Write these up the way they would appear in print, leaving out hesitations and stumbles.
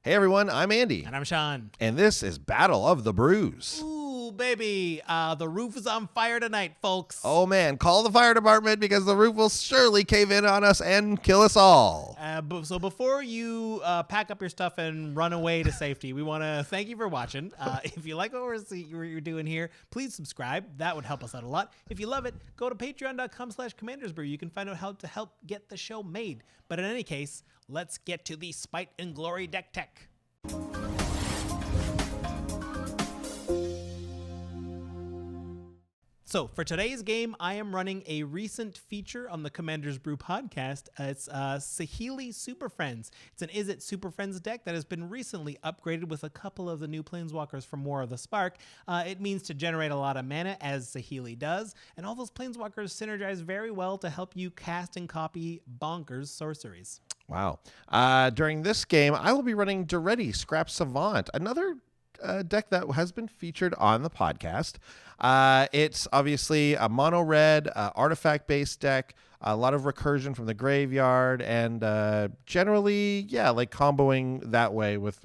Hey everyone, I'm Andy. And I'm Sean. And this is Battle of the Brews. Ooh, baby. The roof is on fire tonight, folks. Oh man, call the fire department because the roof will surely cave in on us and kill us all. So before you pack up your stuff and run away to safety, we want to thank you for watching. If you like what we're doing here, please subscribe. That would help us out a lot. If you love it, go to patreon.com/commandersbrew. You can find out how to help get the show made. But in any case, let's get to the Spite and Glory deck tech. So for today's game, I am running a recent feature on the Commander's Brew podcast. It's Saheeli Superfriends. It's an Izzet Superfriends deck that has been recently upgraded with a couple of the new planeswalkers from War of the Spark. It means to generate a lot of mana, as Saheeli does, and all those planeswalkers synergize very well to help you cast and copy bonkers sorceries. Wow. During this game, I will be running Daretti, Scrap Savant, another deck that has been featured on the podcast. It's obviously a mono red artifact-based deck, a lot of recursion from the graveyard, and generally, like comboing that way with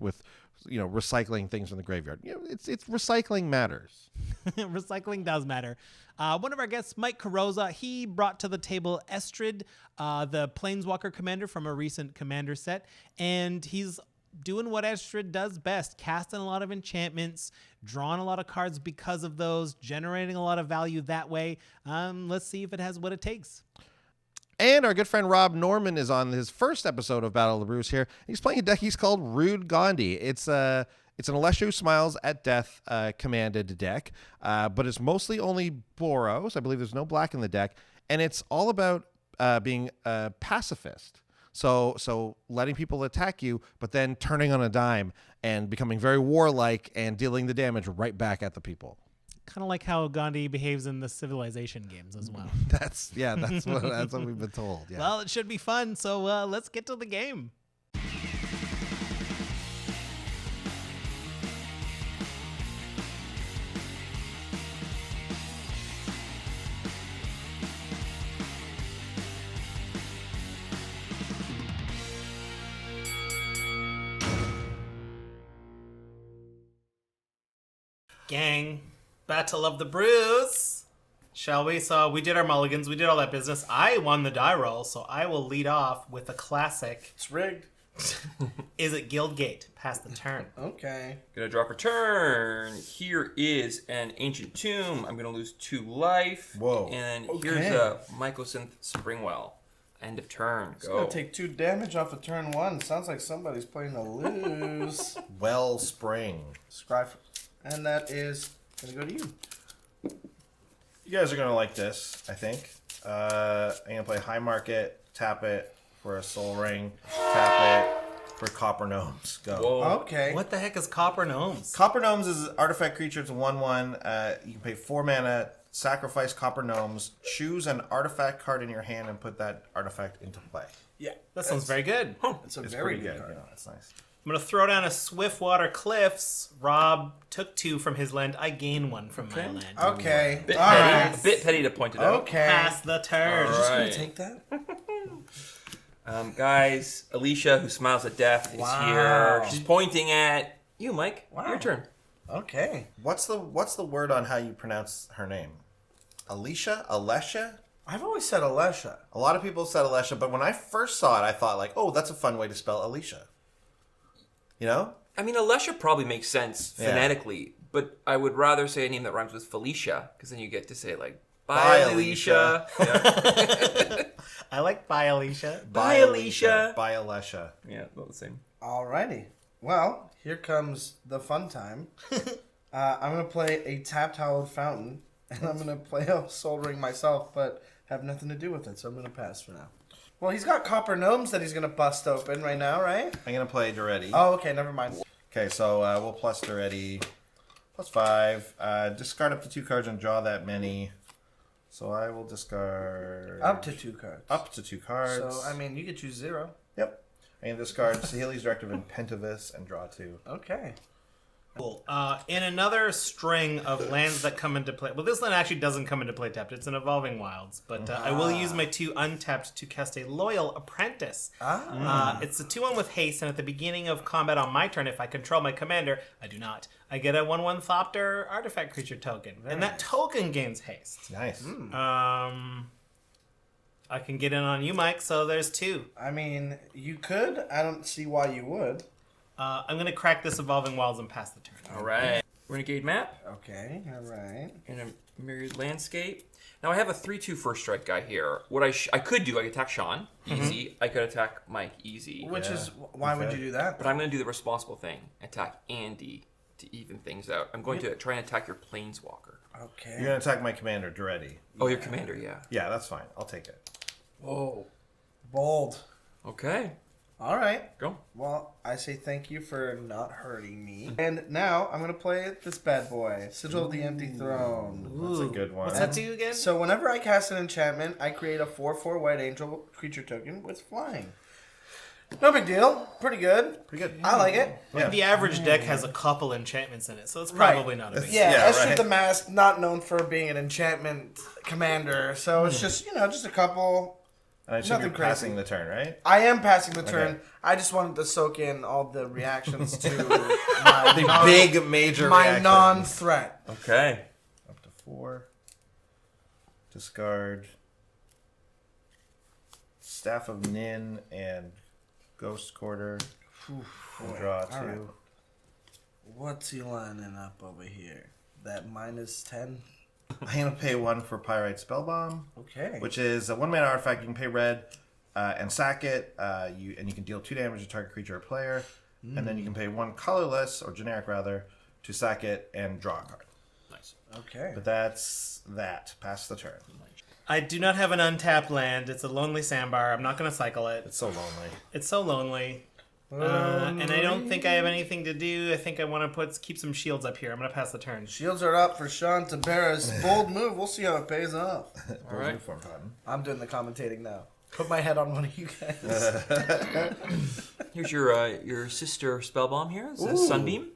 recycling things from the graveyard. It's recycling matters. Recycling does matter. One of our guests, Mike Carrozza, he brought to the table Estrid, the Planeswalker commander from a recent commander set, and he's doing what Estrid does best, casting a lot of enchantments, drawing a lot of cards because of those, generating a lot of value that way. Let's see if it has what it takes. And our good friend Rob Norman is on his first episode of Battle of the Brews here. He's playing a deck he's called Rude Gandhi. It's an Alesha who smiles at death commanded deck, but it's mostly only Boros. I believe there's no black in the deck, and it's all about being a pacifist. So letting people attack you, but then turning on a dime and becoming very warlike and dealing the damage right back at the people. Kind of like how Gandhi behaves in the Civilization games as well. That's what we've been told. Yeah. Well, it should be fun, so let's get to the game. Gang, Battle of the Brews. Shall we? So we did our mulligans. We did all that business. I won the die roll, so I will lead off with a classic. It's rigged. Is it Guildgate? Pass the turn. Okay. Gonna draw for turn. Here is an Ancient Tomb. I'm gonna lose 2 life. Whoa. And Okay. here's a Mycosynth Springwell. End of turn. It's Go. gonna take 2 damage off of turn 1. Sounds like somebody's playing to lose. Wellspring. Scry. And that is gonna go to you. You guys are going to like this, I think. I'm going to play High Market, tap it for a Soul Ring, tap it for Copper Gnomes. Go. Whoa. Okay. What the heck is Copper Gnomes? Copper Gnomes is an artifact creature. It's a 1/1. You can pay 4 mana, sacrifice Copper Gnomes, choose an artifact card in your hand, and put that artifact into play. Yeah. That sounds very good. It's a It's very pretty good good. card. Yeah, that's nice. I'm going to throw down a Swiftwater Cliffs. Rob took 2 from his land. I gain 1 from my land. Okay. Bit All petty. right. A bit petty to point it out. Okay. Pass the turn. All Just gonna right. take that? Guys, Alesha, who smiles at death, is Wow. here. She's pointing at you, Mike. Wow. Your turn. Okay. What's the word on how you pronounce her name? Alesha? I've always said Alesha. A lot of people said Alesha, but when I first saw it, I thought like, oh, that's a fun way to spell Alesha. You know? I mean, Alesha probably makes sense Yeah. phonetically, but I would rather say a name that rhymes with Felicia, because then you get to say, like, Bye, bye, Alesha. I like Bye, Alicia. Bye, Alesha. Bye, Alesha. Yeah, about the same. Alrighty. Well, here comes the fun time. I'm gonna play a tapped Hallowed Fountain, and I'm gonna play a Soul Ring myself, but have nothing to do with it, so I'm gonna pass for now. Well, he's got Copper Gnomes that he's gonna bust open right now, right? I'm going to play Daretti. Oh, okay, never mind. Okay, so we'll plus Daretti. +5. Discard up to 2 cards and draw that many. So I will discard... Up to 2 cards. Up to 2 cards. So, I mean, you could choose 0. Yep. I can discard Saheeli's Directive and Pentavis and draw 2. Okay. Cool. In another string of lands that come into play, well, this land actually doesn't come into play tapped. It's an Evolving Wilds, but I will use my 2 untapped to cast a Loyal Apprentice. It's a 2/1 with haste, and at the beginning of combat on my turn, if I control my commander, I do not. I get a 1/1 Thopter artifact creature token, and that token gains haste. Nice. I can get in on you, Mike. So there's 2. I mean, you could. I don't see why you would. I'm gonna crack this Evolving Wilds and pass the turn. All right. Renegade map Okay, all right. in a mirrored landscape. Now I have a 3/2 first strike guy here. What I could do, I could attack Sean, easy. I could attack Mike, easy. Which is why would you do that? But I'm going to do the responsible thing. Attack Andy to even things out. I'm going to try and attack your planeswalker. Okay. You're gonna attack my commander, Daretti. Oh, your commander, yeah. Yeah, that's fine. I'll take it. Whoa. Bold. Okay. All right. Go. Well, I say thank you for not hurting me. And now I'm going to play this bad boy, Sigil of the Empty Throne. That's a good one. What's that do again? So whenever I cast an enchantment, I create a 4/4 white angel creature token with flying. No big deal. Pretty good. Pretty good. I like it. Yeah. The average deck has a couple enchantments in it, so it's probably not a big deal. Yeah, Estrid right. the Mask, not known for being an enchantment commander. So it's just, just a couple. And I assume you're Nothing crazy. passing the turn, right? I am passing the turn. Okay. I just wanted to soak in all the reactions to The big major my reaction. non-threat. Okay. Up to 4. Discard. Staff of Nin and Ghost Quarter. And draw 2. All right. What's he lining up over here? That -10? I'm going to pay 1 for Pyrite Spellbomb, Okay. which is a 1-mana artifact. You can pay red and sack it. You can deal 2 damage to target creature or player. And then you can pay 1 colorless, or generic rather, to sack it and draw a card. Nice. Okay. But that's that. Pass the turn. I do not have an untapped land. It's a lonely sandbar. I'm not going to cycle it. It's so lonely. It's so lonely. And I don't think I have anything to do. I think I want to keep some shields up here. I'm going to pass the turn. Shields are up for Sean Tabera's bold move. We'll see how it pays off. All right. Form button. I'm doing the commentating now. Put my head on one of you guys. Here's your sister spellbomb here. It says Sunbeam.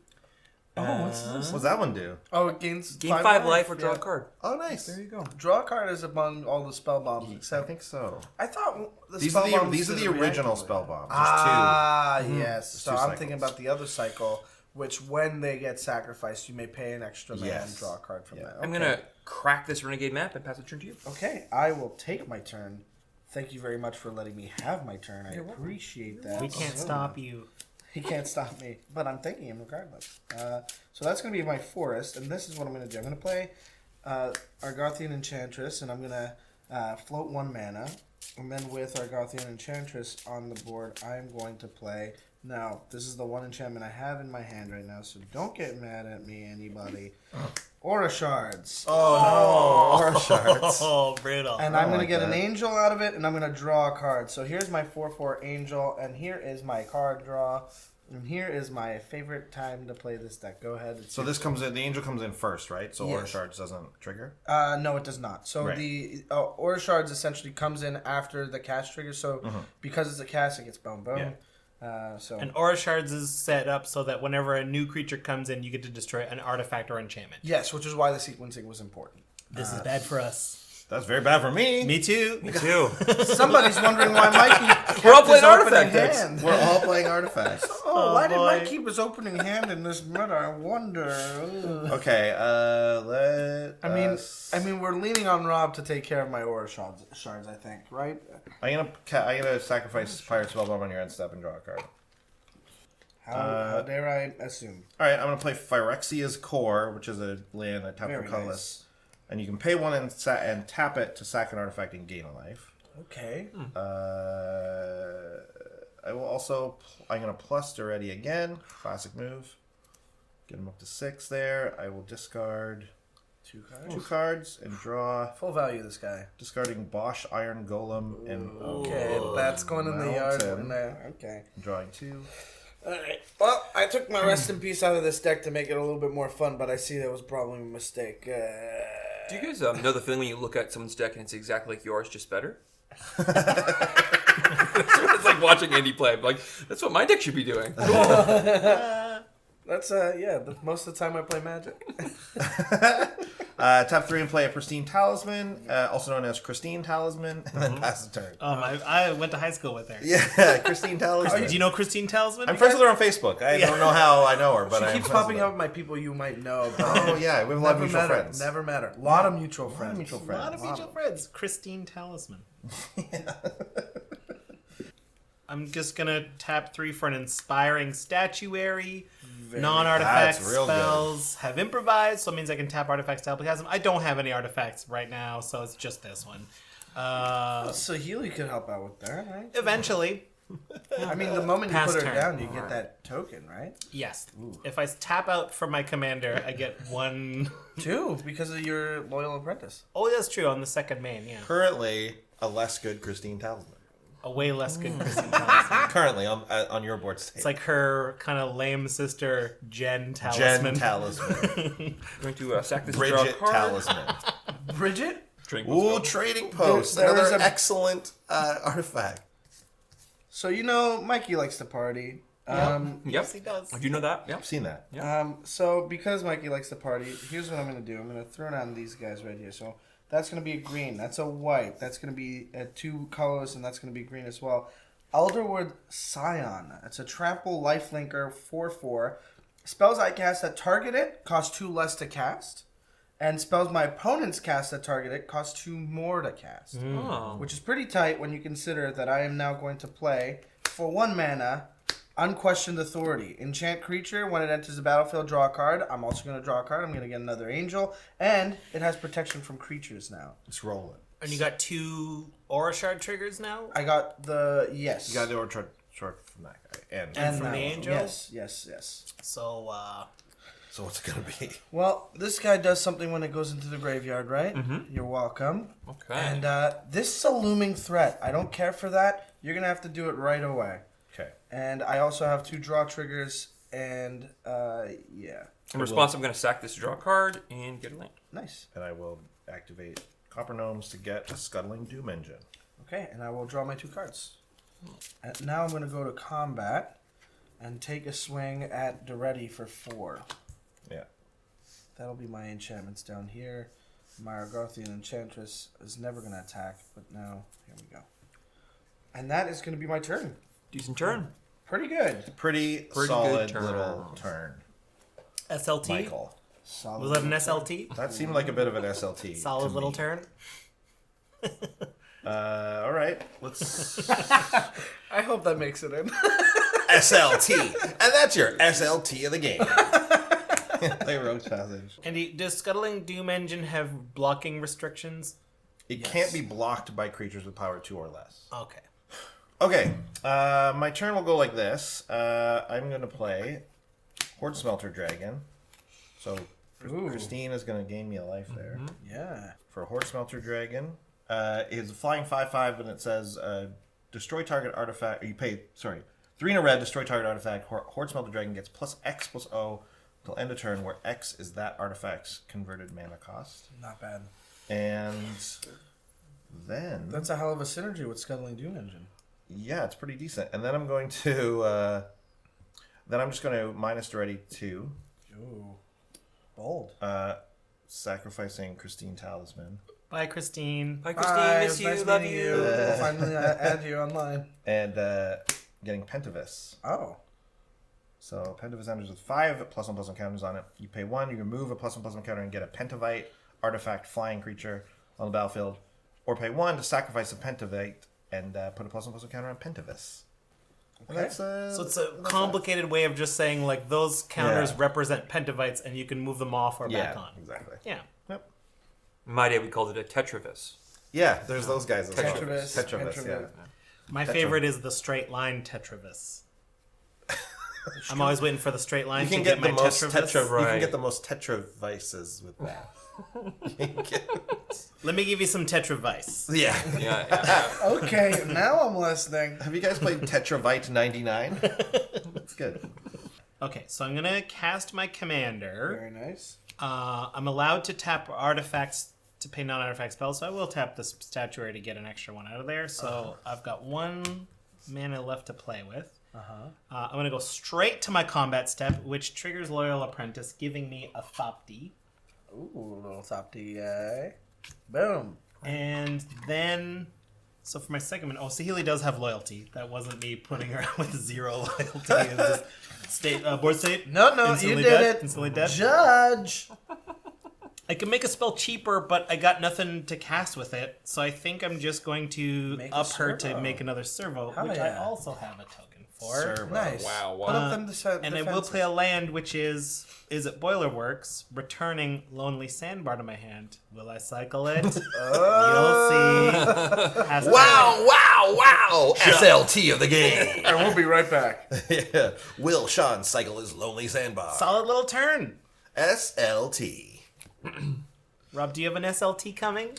Oh, what's this? What's that one do? Oh, it gains Gain 5 life or draw a card. Oh, nice. There you go. Draw a card is among all the spell bombs, I except think so. I thought the These spell are the, bombs these are the did a original reaction. spell bombs. There's Ah, yes. There's So 2 I'm cycles. thinking about the other cycle, which when they get sacrificed, you may pay an extra mana and Yes. draw a card from that. I'm going to crack this renegade map and pass the turn to you. Okay, I will take my turn. Thank you very much for letting me have my turn. I appreciate that. We can't stop you. He can't stop me, but I'm thanking him regardless. So that's going to be my forest, and this is what I'm going to do. I'm going to play Argothian Enchantress, and I'm going to float 1 mana. And then with Argothian Enchantress on the board, I'm going to play... Now, this is the 1 enchantment I have in my hand right now, so don't get mad at me, anybody. Aura Shards. Oh, no. Aura Shards. Oh, brutal. And I'm going to like get an that. angel out of it, and I'm going to draw a card. So here's my 4/4 angel, and here is my card draw. And here is my favorite time to play this deck. Go ahead. So this comes in, the angel comes in first, right? So Aura Yes. Shards doesn't trigger? No, it does not. So Right. the Aura Shards essentially comes in after the cast trigger. So because it's a cast, it gets boom boom. Yeah. And Aura Shards is set up so that whenever a new creature comes in, you get to destroy an artifact or enchantment. Yes, which is why the sequencing was important. This is bad for us. That's very bad for me. Me too. Me too. Somebody's wondering why Mikey We're all kept his playing opening artifact decks. hand. We're all playing artifacts. Oh, why did boy. Mike keep his opening hand in this meta? I wonder. Ugh. Okay, I mean, we're leaning on Rob to take care of my Aura Shards, I think, right? I'm gonna sacrifice Pirate Spellbomb on your end step and draw a card. How dare I assume? Alright, I'm gonna play Phyrexia's Core, which is a land that taps for Very colorless. And you can pay 1 and tap it to sack an artifact and gain a life. Okay. I will also... I'm going to plus Daretti again. Classic move. Get him up to 6 there. I will discard 2 cards. 2 cards and draw... Full value, this guy. Discarding Bosch, Iron Golem, and Okay, that's going in the yard. Mountain. In there. Okay. drawing 2. Alright. Well, I took my rest in peace out of this deck to make it a little bit more fun, but I see that was probably a mistake. Do you guys know the feeling when you look at someone's deck and it's exactly like yours, just better? It's like watching Andy play. I'm like, that's what my deck should be doing. That's That's most of the time I play Magic. Tap 3 and play a Pristine Talisman, also known as Christine Talisman, and then pass the turn. I went to high school with her. Yeah, Christine Talisman. Do you know Christine Talisman? I'm friends with her on Facebook. I don't know how I know her, but She keeps popping up with my people you might know. Oh yeah, we have a lot of mutual friends. Never met her. A lot of mutual friends. A lot of mutual friends. Christine Talisman. I'm just gonna tap 3 for an inspiring statuary. Non-artifact That's real spells have improvised, so it means I can tap artifacts to help. I don't have any artifacts right now, so it's just this one. Saheeli could help out with that, right? Eventually, I mean, the moment you Pass put her turn. down, you get that token, right? yes. If I tap out from my commander, I get 1. 2, because of your loyal apprentice. Oh, that's true. On the second main, yeah. Currently, a less good Christine Talisman. A way less good Christine Talisman. Currently on your board state. It's like her kind of lame sister, Jen Talisman. Jen Talisman. Going to sack this draw Bridget card. Talisman. Bridget? Drink Ooh, Trading Post. There Another is a- excellent artifact. So, Mikey likes to party. Yep. Yes, he does. Do you know that? Yep. I've seen that. So because Mikey likes to party, here's what I'm going to do. I'm going to throw down these guys right here. So that's going to be a green. That's a white. That's going to be 2 colors, and that's going to be green as well. Elderwood Scion. It's a trample lifelinker 4/4. Spells I cast that target it cost 2 less to cast. And spells my opponents cast that target it cost 2 more to cast. Oh. Which is pretty tight when you consider that I am now going to play, for 1 mana, Unquestioned Authority. Enchant creature, when it enters the battlefield, draw a card. I'm also going to draw a card. I'm going to get another angel. And it has protection from creatures now. It's rolling. And you got 2 Aura Shard triggers now? I got the... Yes. You got the order short from that guy. And from that the one. angel? Yes. So, so what's it going to be? Well, this guy does something when it goes into the graveyard, right? Mm-hmm. You're welcome. Okay. And this is a looming threat. I don't care for that. You're going to have to do it right away. Okay. And I also have 2 draw triggers, and yeah. In response, I'm going to sack this draw card and get a land. Nice. And I will activate Copper Gnomes to get a Scuttling Doom Engine. Okay, and I will draw my 2 cards. And now I'm going to go to combat and take a swing at Daretti for 4. Yeah. That'll be my enchantments down here. My Argothian Enchantress is never going to attack, but now, here we go. And that is going to be my turn. Decent turn. Pretty good. Pretty good solid turn. little turn, SLT? Michael. Solid. Was that an SLT? That seemed like a bit of an SLT. Solid to little me. turn? All right. Let's I hope that makes it in. SLT. And that's your SLT of the game. Play Rogue's Passage. Andy, does Scuttling Doom Engine have blocking restrictions? It can't be blocked by creatures with power 2 or less. Okay. Okay. My turn will go like this. I'm going to play Horde Smelter Dragon. So Ooh. Christine is going to gain me a life there. Yeah. For Horde Smelter Dragon, it's a flying 5/5, and it says destroy target artifact. You pay 3 in a red. Destroy target artifact. Horde Smelter Dragon gets +X +O till end of turn, where X is that artifact's converted mana cost. Not bad. And then That's a hell of a synergy with Scuttling Doom Engine. yeah, it's pretty decent. And then I'm going to then I'm just going to minus Daretti 2, Ooh. Bold. sacrificing Christine Talisman. Bye, Christine. Bye, Christine. Hi, Miss it was you. nice Love meeting you. We'll finally add you online. And getting Pentavis. Oh. So Pentavis enters with 5 +1/+1 counters on it. You pay 1, you remove a +1/+1 counter and get a Pentavite artifact flying creature on the battlefield. Or pay 1 to sacrifice a Pentavite and put a +1/+1 counter on Pentavis. And Okay. that's, So it's a complicated way of just saying, like, those counters Yeah. represent Pentavites, and you can move them off or back on. exactly. Yeah. Yep. In my day, we called it a Tetravis. Yeah, there's those guys as well. Tetravis. Tetravis, yeah. My favorite is the straight line Tetravis. I'm always waiting for the straight line You can to get get the my most Tetravis. You can Right. get the most Tetravices with that. Let me give you some Tetravice. Yeah. Yeah. Okay, now I'm listening. Have you guys played Tetravite 99? It's good. Okay, so I'm going to cast my commander. Very nice. I'm allowed to tap artifacts to pay non-artifact spells, so I will tap this statuary to get an extra one out of there. So I've got 1 mana left to play with. I'm going to go straight to my combat step, which triggers Loyal Apprentice, giving me a Thopti. Ooh, little Thopti guy. Boom. And then, so for my second one, Saheeli does have loyalty. That wasn't me putting her with 0 loyalty. It was just board state. No, instantly you did dead, it. Instantly dead. Judge. I can make a spell cheaper, but I got nothing to cast with it. So I think I'm just going to Make a up her to servo. make another servo, Hell which yeah. I also have a token for. Servo. Nice. Wow, wow. Put up them And I will defenses. play a land, which is it Boilerworks, returning Lonely Sandbar to my hand. Will I cycle it? You'll see. Has to- Wow! SLT of the game. And we'll be right back. Yeah. Will Sean cycle his lonely sandbar? Solid little turn. SLT. Rob, do you have an SLT coming?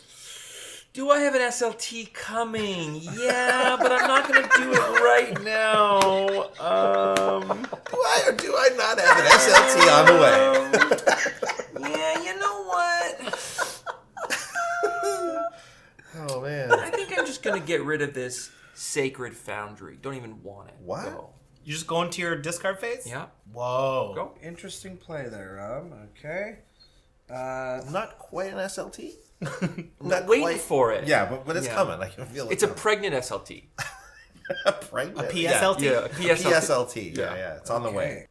Do I have an SLT coming? Yeah, but I'm not going to do it right now. Do I or do I not have an SLT on the way? Yeah, you know what? Oh man. I think I'm just going to get rid of this Sacred Foundry. Don't even want it. What? Go. You just go into your discard phase? Yeah. Whoa. Go. Interesting play there, Rob. Okay. Not quite an SLT. I'm Not waiting quite. for it. Yeah, but it's Yeah. coming. I can feel it. It's a coming. pregnant SLT. pregnant. A PSLT? Yeah, a PSLT. PSLT. Yeah. Yeah, it's on the way. Okay.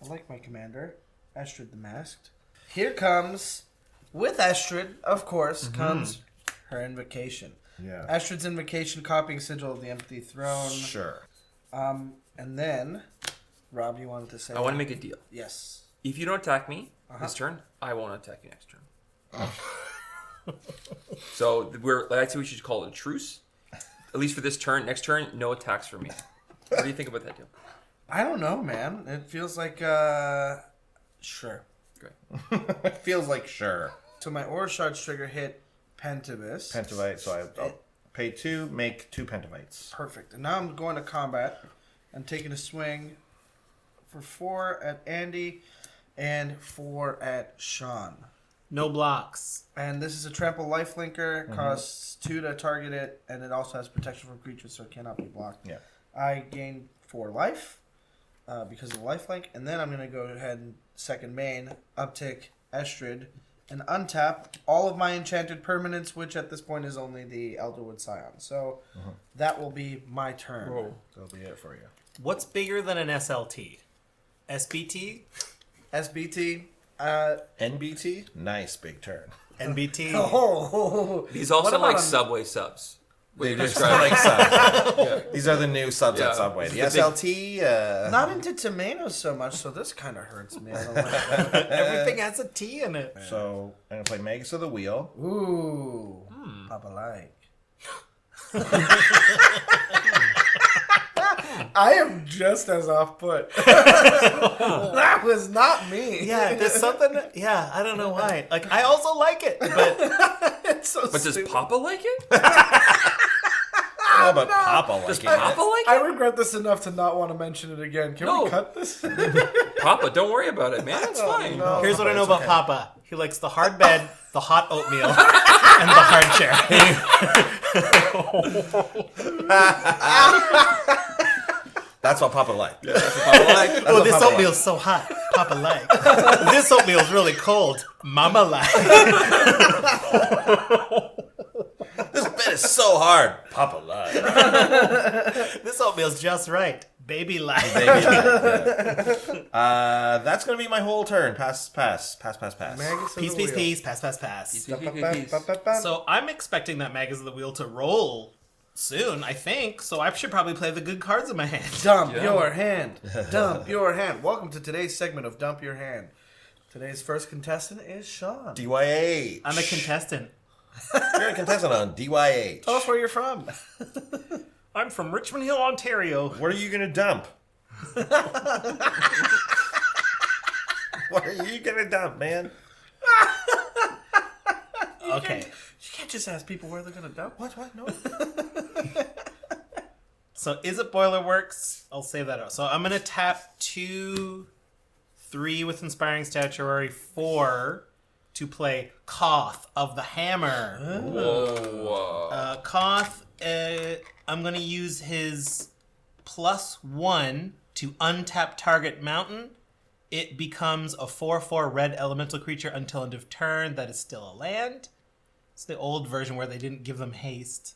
I like my commander, Estrid the Masked. Here comes, with Estrid, of course, comes her invocation. Yeah. Estrid's invocation, copying Sigil of the Empty Throne. Sure. And then, Rob, you wanted to say? I want to make a deal. Yes. If you don't attack me this turn, I won't attack you next turn. So I'd say we should call it a truce. At least for this turn. Next turn, no attacks for me. What do you think about that deal? I don't know, man. It feels like, sure. Great. It feels like sure. So my Aura Shards trigger hit Pentavus. Pentavite. So I'll pay 2, make 2 Pentavites. Perfect. And now I'm going to combat. I'm taking a swing for 4 at Andy and 4 at Sean. No blocks. And this is a trample lifelinker, costs 2 to target it, and it also has protection from creatures, so it cannot be blocked. Yeah. I gain 4 life because of the lifelink, and then I'm going to go ahead and second main, uptick Estrid, and untap all of my enchanted permanents, which at this point is only the Elderwood Scion. So that will be my turn. Whoa. That'll be it for you. What's bigger than an SLT? SBT? SBT. NBT. Nice big turn. NBT? Oh, These also What like about Subway subs. They just like subs. These are the new subs Yeah. at Subway. The It's the SLT. not into tomatoes so much, so this kind of hurts me. I don't like that. Everything has a T in it. So I'm gonna play Magus of the Wheel. Ooh, Papa like. I am just as off put. That was not me. Yeah, there's something. Yeah, I don't know why. Like, I also like it, but It's so But does stupid. Papa like it? Oh, but Papa like Does it. Papa like I it? regret this enough to not want to mention it again. Can No. we cut this? Papa, don't worry about it, man. It's fine. no. here's what I know it's about okay. Papa. He likes the hard bed, the hot oatmeal, and the hard chair. That's what Papa liked. Papa like it. Oh, this oatmeal's so hot. Papa like. This oatmeal's really cold. Mama like. This bed is so hard. Papa liked. This oatmeal's just right. Baby like. That's gonna be my whole turn. Pass. Magus of Peace, the peace, wheel. peace. Pass, pass, pass. Ba-ba-ba-ba-ba-ba. So I'm expecting that Magus of the Wheel to roll soon, I think. So I should probably play the good cards in my hand. Dump Yeah. your hand. Dump your hand. Welcome to today's segment of Dump Your Hand. Today's first contestant is Sean. DYH. I'm a contestant. You're a contestant on DYH. Tell us where you're from. I'm from Richmond Hill, Ontario. What are you gonna dump? What are you gonna dump, man? Okay. You can't just ask people where they're going to dump. What? No. So Izzet Boilerworks. I'll save that out. So I'm going to tap 2, 3 with Inspiring Statuary, 4 to play Koth of the Hammer. Whoa. Koth, I'm going to use his +1 to untap target mountain. It becomes a 4/4 red elemental creature until end of turn that is still a land. It's the old version where they didn't give them haste.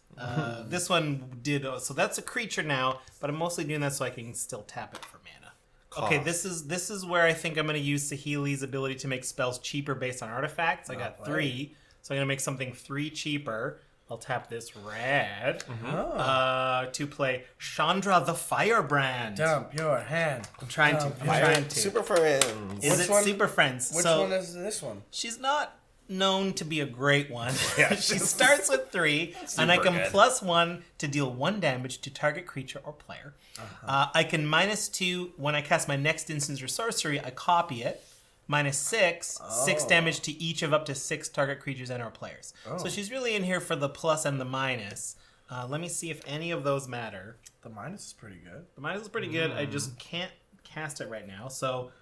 This one did, so that's a creature now, but I'm mostly doing that so I can still tap it for mana. Okay, this is where I think I'm going to use Saheeli's ability to make spells cheaper based on artifacts. I got 3, so I'm going to make something 3 cheaper. I'll tap this red to play Chandra the Firebrand. Dump your hand. I'm trying to. Super Friends. Izzet Superfriends. Which one is this one? She's not known to be a great one. She starts with 3, and I can good. +1 to deal 1 damage to target creature or player. I can -2 when I cast my next instance or sorcery. I copy it. -6, 6 damage to each of up to 6 target creatures and or players. So she's really in here for the plus and the minus. Let me see if any of those matter. The minus is pretty good. The minus is pretty good. I just can't cast it right now, so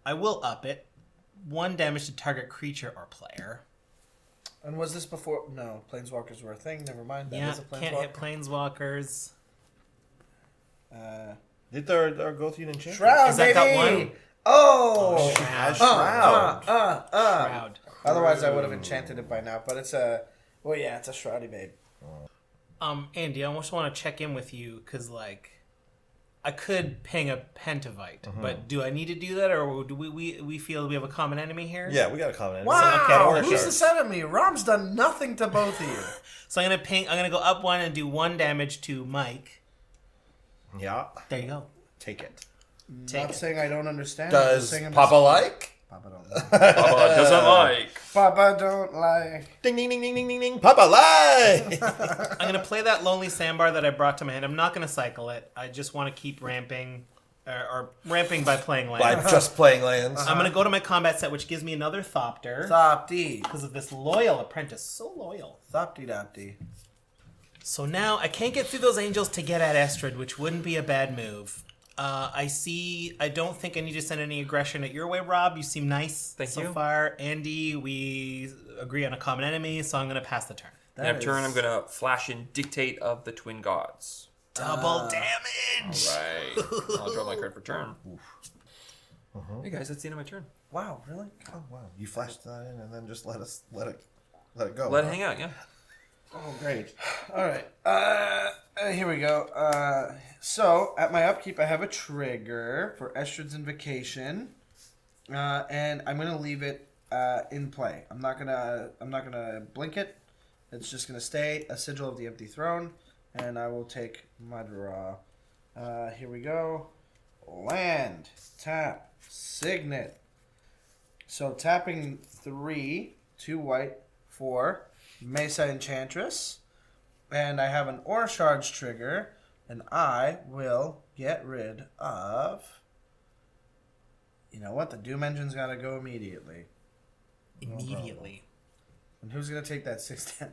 I will up it. 1 damage to target creature or player. And was this before? No, planeswalkers were a thing. Never mind. That is a planeswalker. Can't hit planeswalkers. Did our go through enchantment? Shroud, Is that baby! one? Oh! She has Shroud. Shroud. Otherwise, I would have enchanted it by now. But it's a... Well, yeah, it's a Shroudy babe. Andy, I almost want to check in with you, because, like, I could ping a Pentavite, but do I need to do that, or do we feel we have a common enemy here? Yeah, we got a common enemy. Wow! Okay, Who's the enemy? Rom's done nothing to both of you. So I'm gonna go up 1 and do 1 damage to Mike. Yeah. There you go. Take it. Take Not it. saying I don't understand. Does I'm saying Papa like? Papa don't like. Papa doesn't like. Papa don't like. Ding, ding, ding, ding, ding, ding, ding. Papa like! I'm gonna play that Lonely Sandbar that I brought to my hand. I'm not gonna cycle it. I just want to keep ramping, or ramping by playing land. By just playing lands. I'm gonna go to my combat set, which gives me another Thopter. Thopty. Because of this loyal apprentice. So loyal. Thopty-dopty. So now I can't get through those angels to get at Estrid, which wouldn't be a bad move. I don't think I need to send any aggression at your way, Rob. You seem nice so you. far. Andy, we agree on a common enemy, so I'm going to pass the turn. Next turn, I'm going to flash in Dictate of the Twin Gods. Double damage! Right. I'll draw my card for turn. Hey guys, that's the end of my turn. Wow, really? Oh, wow. You flashed that in and then just let it go. Let it hang out, yeah. Oh, great. All right. Here we go. So at my upkeep, I have a trigger for Estrid's Invocation, and I'm gonna leave it in play. I'm not gonna blink it. It's just gonna stay a Sigil of the Empty Throne, and I will take my draw. Here we go. Land, tap, Signet. So tapping 3, 2 white for Mesa Enchantress. And I have an Aura Charge trigger, and I will get rid of... You know what? The Doom Engine's got to go immediately. Immediately. And who's going to take that 6/10?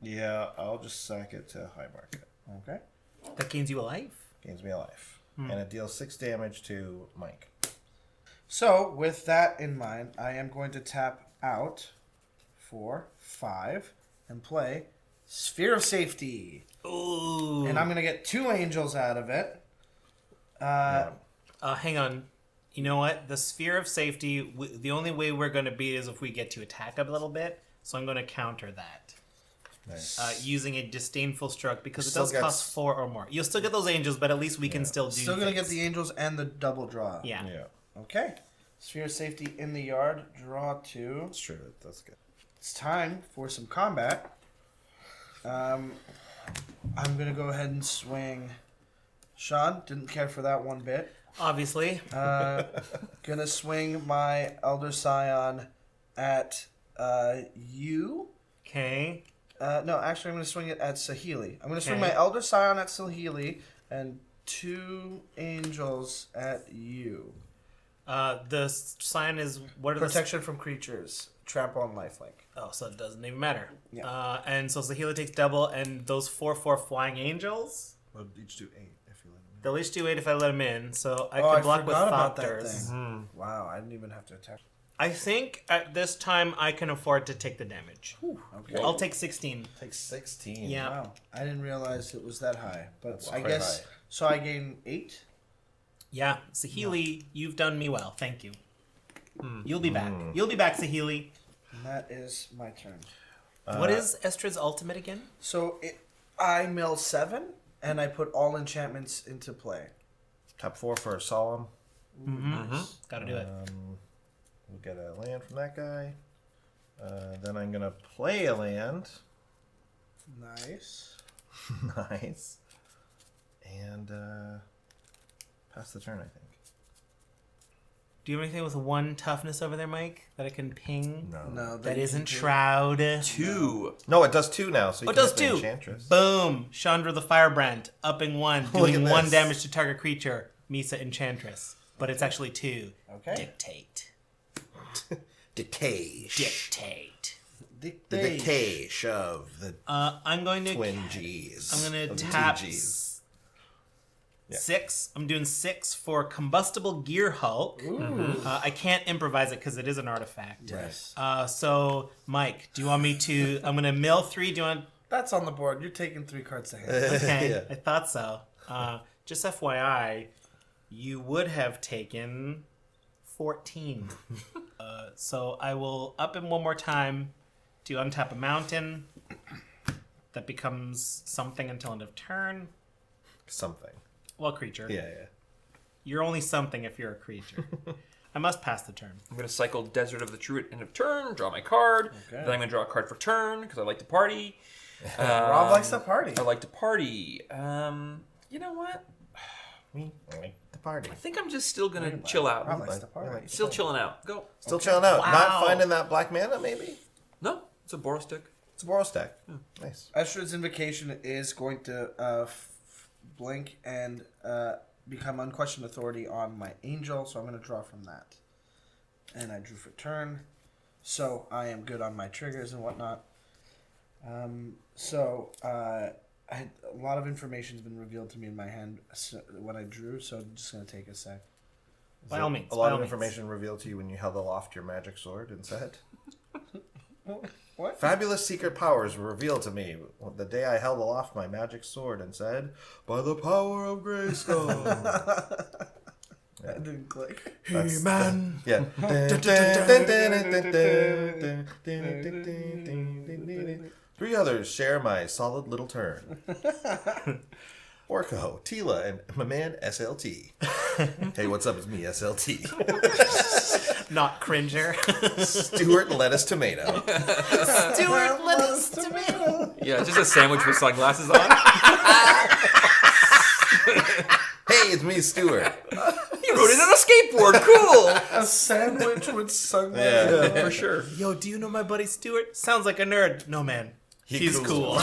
Yeah, I'll just sack it to high market. Okay. That gains you a life? Gains me a life. And it deals 6 damage to Mike. So, with that in mind, I am going to tap out for 5 and play Sphere of Safety. Ooh. And I'm going to get 2 angels out of it. Hang on. You know what? The Sphere of Safety, the only way we're going to beat is if we get to attack a little bit. So I'm going to counter that. Nice. Using a Disdainful Struck, because it Still does gets- cost 4 or more. You'll still get those angels, but at least we can still do Still going to get things. the angels and the double draw. Yeah. Yeah, Okay. Sphere of Safety in the yard. Draw 2. that's true. That's good. It's time for some combat. I'm going to go ahead and swing. Sean, didn't care for that one bit. Obviously. Gonna swing my Elder Scion at you. Okay. No, actually, I'm gonna swing it at Saheeli. I'm gonna swing Okay. my Elder Scion at Saheeli and 2 angels at you. The sign is... What are Protection from creatures. Trample and lifelink. Oh, so it doesn't even matter. Yeah. And so Saheeli takes double, and those 4/4 flying angels, We'll each do 8 if you let me. they'll each do 8 if I let them in. So I I can block with forgot about that Thopters. thing. Wow, I didn't even have to attack. I think at this time I can afford to take the damage. Okay. I'll take 16. Take 16. Yeah. Wow. I didn't realize it was that high. But I quite guess... high. So I gain 8? Yeah, Saheeli, you've done me well. Thank you. You'll be back. You'll be back, Saheeli. And that is my turn. What is Estrid's ultimate again? So I mill 7, and I put all enchantments into play. Tap 4 for a solemn. Gotta do it. We'll get a land from that guy. Then I'm going to play a land. Nice. Nice. And pass the turn, I think. Do you have anything with 1 toughness over there, Mike, that I can ping? No, That you isn't can do- Shroud. 2. No, it does 2 now. So you It can does hit the 2. Enchantress. Boom. Chandra the Firebrand, upping 1, Look doing at 1 this. damage to target creature. Misa Enchantress. But it's actually 2. Okay. Dictate. Decay. Dictate. The decay shove. The I'm going to... twin G's. I'm going of to the tap 2 G's. 6. I'm doing 6 for Combustible Gear Hulk. I can't improvise it because it is an artifact. Yes. So, Mike, do you want me to... I'm going to mill 3. Do you want... That's on the board. You're taking 3 cards to hand. Okay, Yeah. I thought so. Just FYI, you would have taken 14. So I will up him one more time to untap a mountain. That becomes something until end of turn. Something. Well, creature. Yeah, yeah. You're only something if you're a creature. I must pass the turn. I'm going to cycle Desert of the True at end of turn, draw my card. Then I'm going to draw a card for turn because I like to party. Rob likes to party. I like to party. You know what? Me, I like the party. I think I'm just still going to chill out. Rob likes to party. Still chilling out. Go. Still chilling out. Wow. Not finding that black mana, maybe? No, it's a Boros deck. It's a Boros deck. Nice. Estrid's Invocation is going to blink and become unquestioned authority on my angel, so I'm going to draw from that. And I drew for turn, so I am good on my triggers and whatnot. A lot of information has been revealed to me in my hand when I drew, so I'm just going to take a sec. By all means. A lot of information revealed to you when you held aloft your magic sword and said, What? fabulous secret powers were revealed to me the day I held aloft my magic sword and said, by the power of Grayskull. That didn't click. That's man. Yeah. 3 others share my solid little turn. Orko, Tila, and my man SLT. Hey, what's up? It's me, SLT. Not Cringer. Stuart Lettuce Tomato. Stuart Lettuce Tomato. Yeah, just a sandwich with sunglasses on. Hey, it's me, Stuart. You rode it on a skateboard. Cool. A sandwich with sunglasses. Yeah. For sure. Yo, do you know my buddy Stuart? Sounds like a nerd. No, man. He's cool.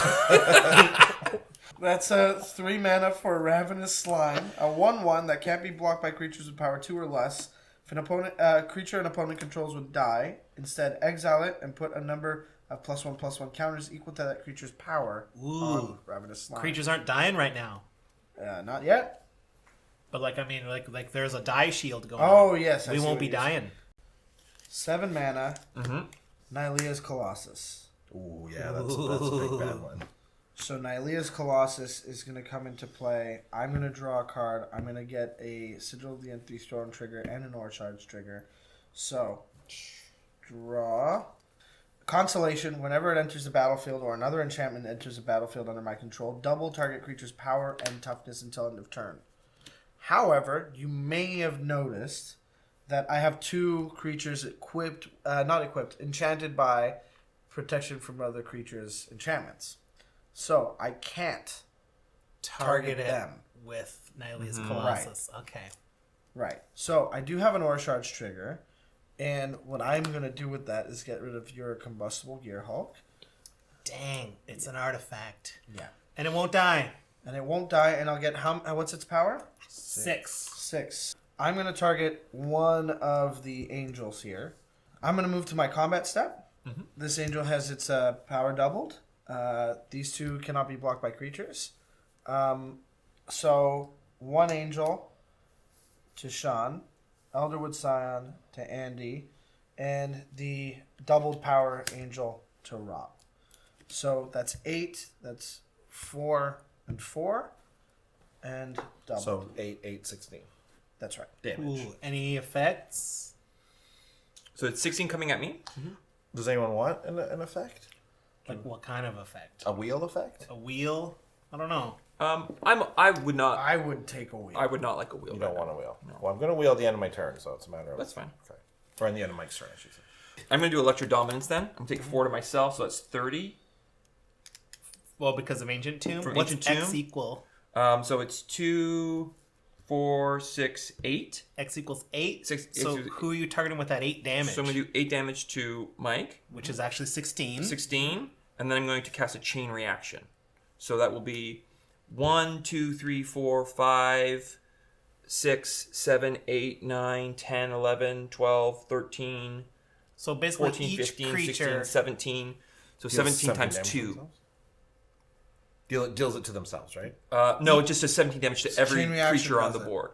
That's a 3 mana for Ravenous Slime, a 1/1 that can't be blocked by creatures with power 2 or less. If an opponent, creature an opponent controls would die, instead exile it and put a number of +1/+1 counters equal to that creature's power on Ravenous Slime. Creatures aren't dying right now. Not yet. But like there's a die shield going on. Oh yes, I We see won't what be you're saying. dying. 7 mana. Nylea's Colossus. Ooh, yeah, that's a big bad one. So Nylea's Colossus is going to come into play. I'm going to draw a card. I'm going to get a Sigil of the Nth Storm trigger and an Aura Charge trigger. So, draw. Consolation, whenever it enters the battlefield or another enchantment enters the battlefield under my control, double target creature's power and toughness until end of turn. However, you may have noticed that I have 2 creatures enchanted by protection from other creatures' enchantments. So I can't target them with Nylea's Colossus. Okay. Right. So I do have an Aura Charge trigger, and what I'm going to do with that is get rid of your Combustible Gear Hulk. Dang, it's an artifact. Yeah. And it won't die. And it won't die, and I'll get what's its power? 6. 6. I'm going to target one of the angels here. I'm going to move to my combat step. This angel has its power doubled. These 2 cannot be blocked by creatures. So, 1 angel to Sean, Elderwood Scion to Andy, and the doubled power angel to Rob. So that's 8. That's 4 and 4, and double. So 8, 8, 16 that's right. damage. Ooh, any effects? So it's 16 coming at me. Does anyone want an effect? Like what kind of effect? A wheel effect? A wheel? I don't know. I would not. I would take a wheel. I would not like a wheel. You don't want a wheel. No. Well, I'm going to wheel at the end of my turn, so it's a matter of... That's fine. Okay. Or in the end of Mike's turn, I should say. I'm going to do Electro Dominance then. I'm going to take 4 to myself, so that's 30. Well, because of Ancient Tomb. From What's Ancient X Tomb? equal? So it's 2, 4, 6, 8. X equals 8. Six- So it's- who are you targeting with that 8 damage? So I'm going to do 8 damage to Mike. which is actually 16. 16, and then I'm going to cast a chain reaction. So that will be 1, 2, 3, 4, 5, 6, 7, 8, 9, 10, 11, 12, 13, So basically 14, each 15, creature 16, 17. So Deals 17 times damage to 2. themselves? Deals it to themselves, right? No, it just does 17 damage to every chain reaction creature on the does it. board.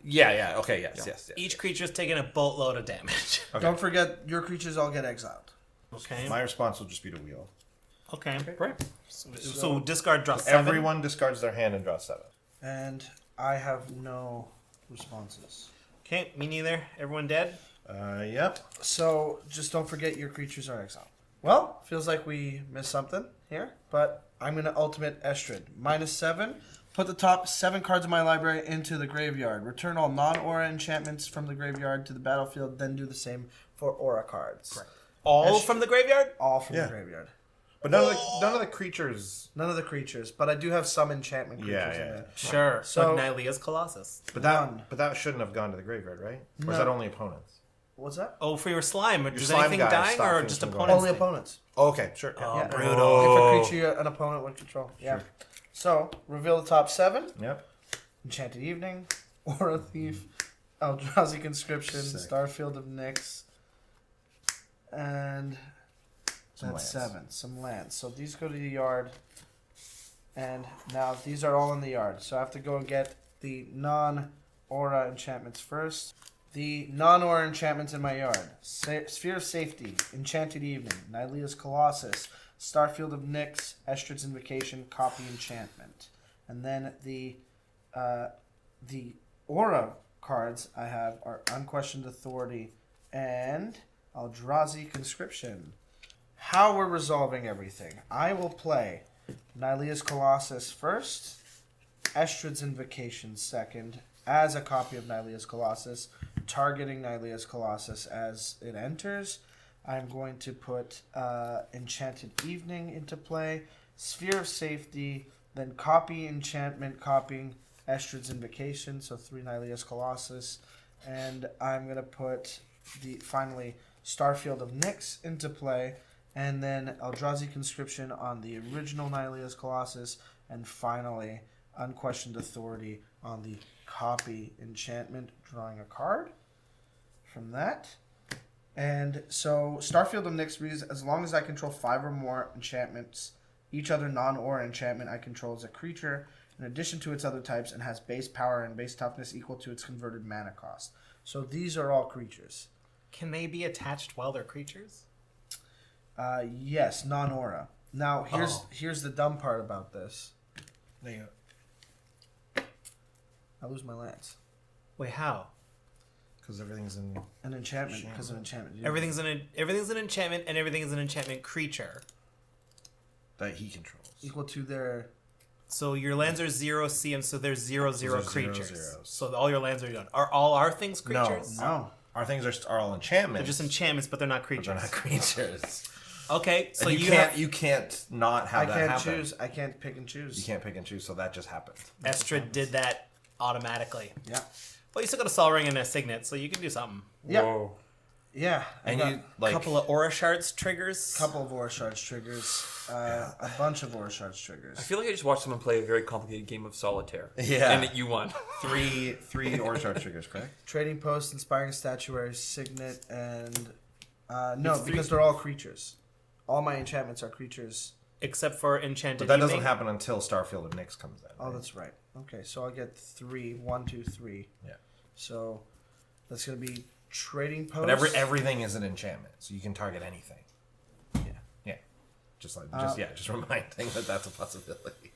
Yeah. Okay, yes. each creature's taking a boatload of damage. Okay. Don't forget, your creatures all get exiled. Okay. My response will just be to wheel. Okay. Right. So discard draw 7. Everyone discards their hand and draws 7. And I have no responses. Okay, me neither. Everyone dead? Yep. So just don't forget your creatures are exiled. Well, feels like we missed something here, but I'm going to ultimate Estrid. -7. Put the top 7 cards of my library into the graveyard. Return all non-aura enchantments from the graveyard to the battlefield, then do the same for aura cards. Correct. All Estrid. from the graveyard? All from Yeah. the graveyard. But none of the creatures... None of the creatures, but I do have some enchantment creatures in Yeah. there. Sure. So- So Nylea's Colossus. But None. that shouldn't have gone to the graveyard, right? Or No. is that only opponents? What's that? Oh, for your slime. Is slime anything guys dying stop or finishing just going. opponents? Only opponents. Oh, okay, sure. Oh, Yeah. brutal. If a creature an opponent would control. Yeah. So, reveal the top 7. Yep. Enchanted Evening, Aura Thief, Eldrazi Conscription, Sick. Starfield of Nyx, and Some that's lands. 7. Some lands. So these go to the yard, and now these are all in the yard. So I have to go and get the non-aura enchantments first. The non-aura enchantments in my yard: Sphere of Safety, Enchanted Evening, Nylea's Colossus, Starfield of Nyx, Estrid's Invocation, Copy Enchantment, and then the aura cards I have are Unquestioned Authority and Eldrazi Conscription. How we're resolving everything: I will play Nylea's Colossus first, Estrid's Invocation second, as a copy of Nylea's Colossus, targeting Nylea's Colossus as it enters. I'm going to put Enchanted Evening into play, Sphere of Safety, then copy Enchantment, copying Estrid's Invocation, so 3 Nylea's Colossus, and I'm going to put finally Starfield of Nyx into play, and then Eldrazi Conscription on the original Nylea's Colossus, and finally Unquestioned Authority on the copy Enchantment, drawing a card from that. And so Starfield of Nyx reads, as long as I control 5 or more enchantments, each other non-aura enchantment I control is a creature in addition to its other types and has base power and base toughness equal to its converted mana cost. So these are all creatures. Can they be attached while they're creatures? Yes, non-aura. Now here's the dumb part about this. There you go. I lose my lance. Wait, how? Because everything's in... An enchantment because of enchantment. Everything's an enchantment, and everything is an enchantment creature. that he controls. equal to their. So your lands are 0C, and so there's 0/0 zero creatures. zeros. So all your lands are done. Are all our things creatures? No. Our things are all enchantments. They're just enchantments, but they're not but creatures. they're not creatures. Okay, so And you can't have you can't not have I that can't happen. choose. I can't pick and choose. You can't pick and choose, so that just happened. Estrid did that automatically. Yeah. Well, you still got a Sol Ring and a Signet, so you can do something. Yeah. Whoa. Yeah. And I you got like Couple of Aura Shards triggers. a couple of Aura Shards triggers. A bunch of Aura Shards triggers. I feel like I just watched someone play a very complicated game of solitaire. Yeah. And that you won. three Aura Shard triggers, correct? Trading Post, Inspiring Statuary, Signet, and no, It's three- because they're all creatures. All my enchantments are creatures. Except for Enchanted But that doesn't Evening. happen until Starfield of Nyx comes in. Oh, right? that's right. Okay, so I'll get 3. 1, 2, 3. Yeah. So that's gonna be Trading post. But everything is an enchantment, so you can target anything. Yeah. Yeah. Just reminding that that's a possibility.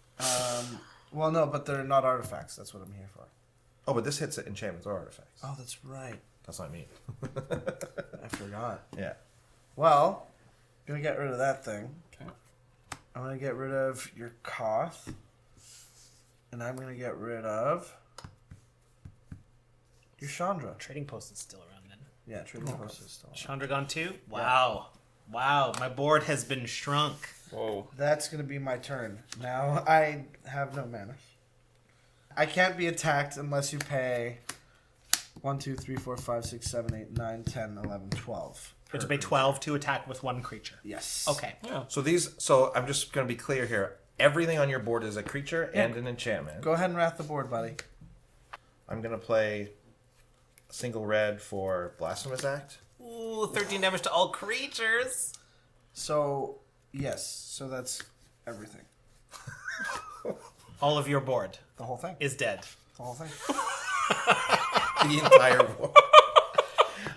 Well, no, but they're not artifacts. That's what I'm here for. Oh, but this hits enchantments or artifacts. Oh, that's right. That's what I mean. I forgot. Yeah. Well, I'm gonna get rid of that thing. Okay. I'm gonna get rid of your Koth. And I'm gonna get rid of your Chandra. Trading post is still around then. Yeah, trading post is still on. Chandra gone too? Wow. Wow, my board has been shrunk. Whoa. That's gonna be my turn. Now I have no mana. I can't be attacked unless you pay 1, 2, 3, 4, 5, 6, 7, 8, 9, 10, 11, 12. You have to pay 12 to attack with one creature. Yes. Okay. Yeah. So I'm just going to be clear here. Everything on your board is a creature and an enchantment. Go ahead and wrath the board, buddy. I'm going to play a single red for Blasphemous Act. Ooh, 13 damage to all creatures. So, yes. So that's everything. All of your board The whole thing. is dead. The whole thing. The entire board.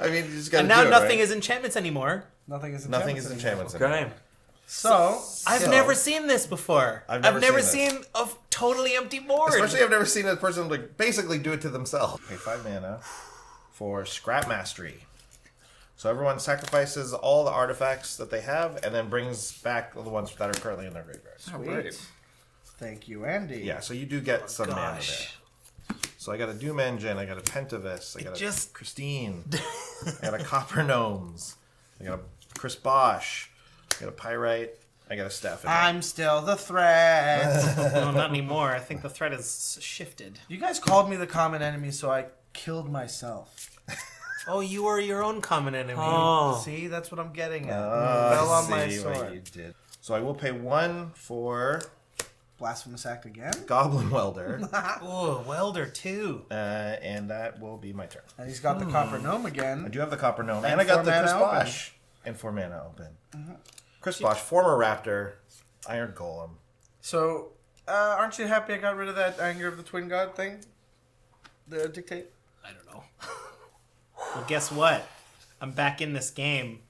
I mean, you just got to And do now it, nothing right? is enchantments anymore. Nothing is Nothing enchantments is anymore. enchantments Okay. anymore. So, I've never seen this before. I've I've never never seen seen a totally empty board. Especially I've never seen a person like basically do it to themselves. Pay 5 mana for Scrap Mastery. So everyone sacrifices all the artifacts that they have and then brings back the ones that are currently in their graveyards. Oh, sweet. great. Thank you, Andy. Yeah, so you do get some mana gosh. there. So I got a Doom Engine, I got a Pentavis, I got a just- Christine, I got a Copper Gnomes, I got a Chris Bosch, I got a Pyrite, I got a Staff. I'm still the threat. No, not anymore. I think the threat has shifted. You guys called me the common enemy, so I killed myself. Oh, you are your own common enemy. Oh. See, that's what I'm getting at. Fell on my see what you sword. did. So I will pay 1 for Blasphemous Act again. Goblin Welder, Ooh, welder too. and that will be my turn. And he's got the Copper Gnome I again. do have the Copper Gnome, And and I got 4 the mana Chris open. Bosch, and 4 mana open. Chris Bosch, former Raptor, Iron Golem. So, aren't you happy I got rid of that Anger of the Twin God thing? The dictate? I don't know. Well, guess what? I'm back in this game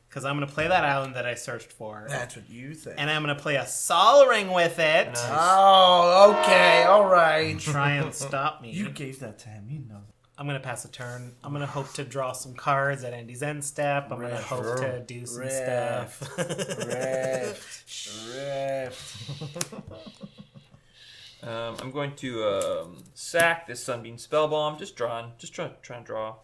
because I'm going to play that island that I searched for. That's what you think. And I'm going to play a Sol Ring with it. Nice. Oh, okay, alright. Try and stop me. You gave that to him, you know that. I'm going to pass a turn. I'm going to hope to draw some cards at Andy's end step. I'm going to Rift. hope to do some stuff. Rift. I'm going to sack this Sunbeam Spellbomb. Just trying to draw.